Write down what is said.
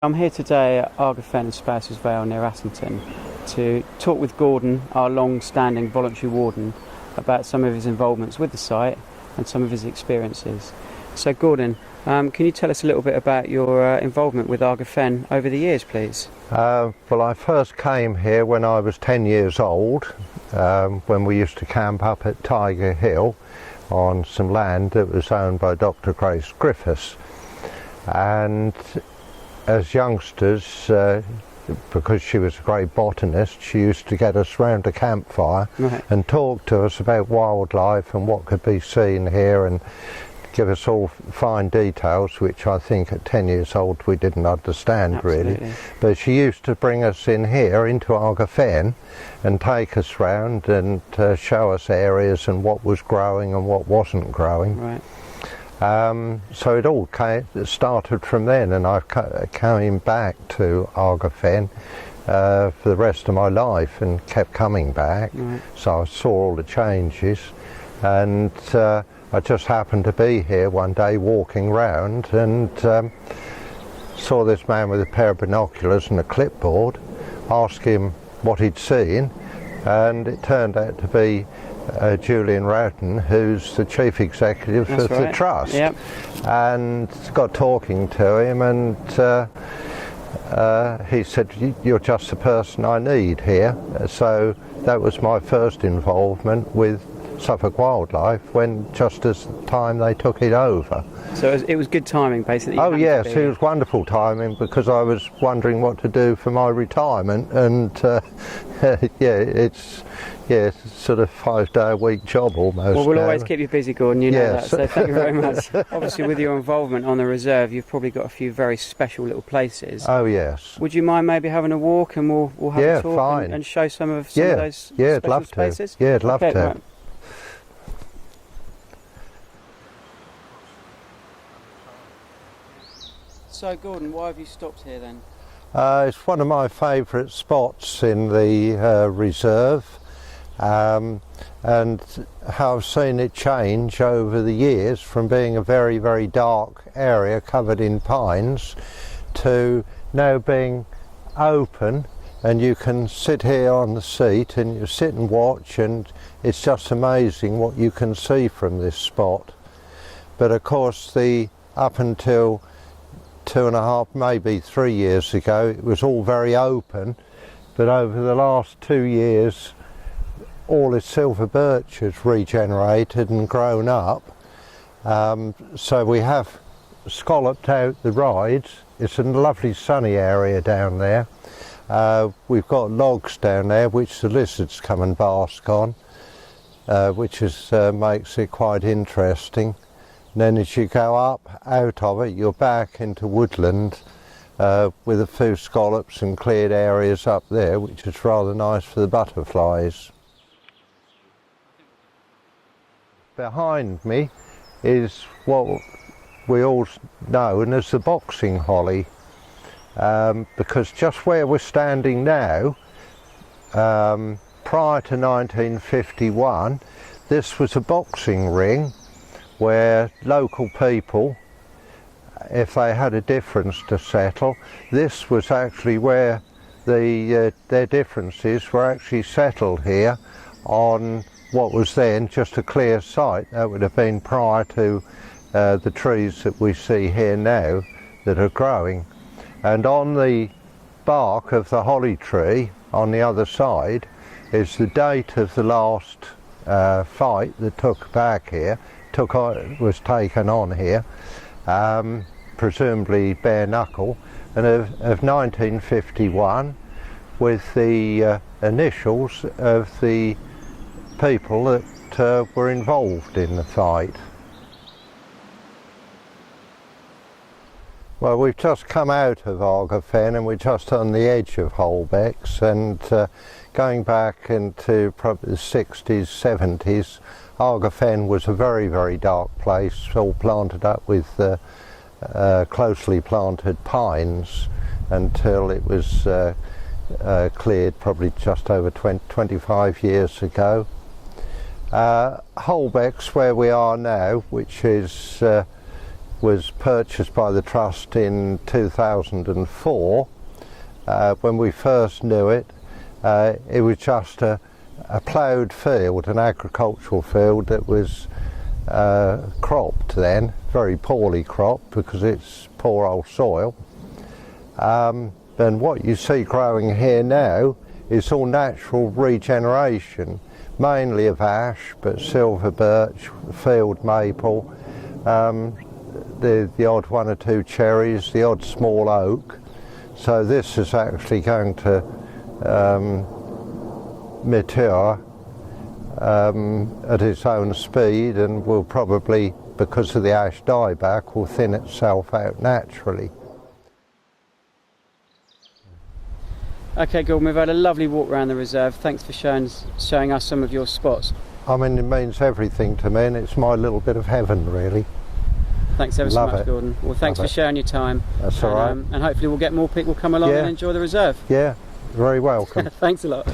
I'm here today at Arger and Spouses Vale near Assington to talk with Gordon, our long-standing voluntary warden, about some of his involvements with the site and some of his experiences. So Gordon, can you tell us a little bit about your involvement with Arger Fen over the years, please? Well, I first came here when I was 10 years old, when we used to camp up at Tiger Hill on some land that was owned by Dr. Grace Griffiths. And as youngsters, because she was a great botanist, she used to get us round a campfire and talk to us about wildlife and what could be seen here and give us all fine details, which I think at 10 years old we didn't understand really. But she used to bring us in here into Arger Fen and take us round and show us areas and what was growing and what wasn't growing. Right. So it all started from then, and I came back to Arger Fen for the rest of my life and kept coming back. Right. So I saw all the changes, and I just happened to be here one day walking round and saw this man with a pair of binoculars and a clipboard, asked him what he'd seen, and it turned out to be Julian Rowton, who's the chief executive of the trust. Yep. And got talking to him, and he said, "You're just the person I need here." So that was my first involvement with Suffolk Wildlife, just as the time they took it over. So it was good timing, basically. Oh yes, it was wonderful timing, because I was wondering what to do for my retirement, and it's sort of 5-day-a-week job almost. Well, we'll now. always keep you busy, Gordon, you know Yes. that, so thank you very much. Obviously, with your involvement on the reserve, you've probably got a few very special little places. Oh yes. Would you mind maybe having a walk, and we'll have a talk fine. and show some of those special love spaces? To. Yeah, I'd love to. Right. So Gordon, why have you stopped here then? It's one of my favourite spots in the reserve, and how I've seen it change over the years from being a very, very dark area covered in pines to now being open, and you can sit here on the seat and you sit and watch, and it's just amazing what you can see from this spot. But of course, up until 2.5, maybe 3 years ago, it was all very open, but over the last 2 years all its silver birch has regenerated and grown up. So we have scalloped out the rides. It's a lovely sunny area down there. We've got logs down there which the lizards come and bask on, which makes it quite interesting. And then as you go up out of it, you're back into woodland with a few scallops and cleared areas up there, which is rather nice for the butterflies. Behind me is what we all know as the boxing holly, because just where we're standing now, prior to 1951, this was a boxing ring where local people, if they had a difference to settle, this was actually where their differences were actually settled here on what was then just a clear site. That would have been prior to the trees that we see here now that are growing. And on the bark of the holly tree on the other side is the date of the last fight that took back here. Was taken on here, presumably bare knuckle, and of 1951, with the initials of the people that were involved in the fight. Well, we've just come out of Arger Fen and we're just on the edge of Holbecks, and going back into probably the 60s, 70s, Arger Fen was a very, very dark place, all planted up with closely planted pines until it was cleared probably just over 25 years ago. Holbecks, where we are now, which is was purchased by the Trust in 2004. When we first knew it, it was just a ploughed field, an agricultural field that was cropped then, very poorly cropped because it's poor old soil. And what you see growing here now is all natural regeneration, mainly of ash, but silver birch, field maple, the odd one or two cherries, the odd small oak. So this is actually going to mature at its own speed, and will probably, because of the ash dieback, will thin itself out naturally. Okay, Gordon, we've had a lovely walk around the reserve. Thanks for showing us some of your spots. I mean, it means everything to me, and it's my little bit of heaven, really. Thanks ever so Love much, it. Gordon. Well, thanks Love for it. sharing your time. That's all right. And hopefully we'll get more people come along Yeah. and enjoy the reserve. Yeah, very welcome. Thanks a lot.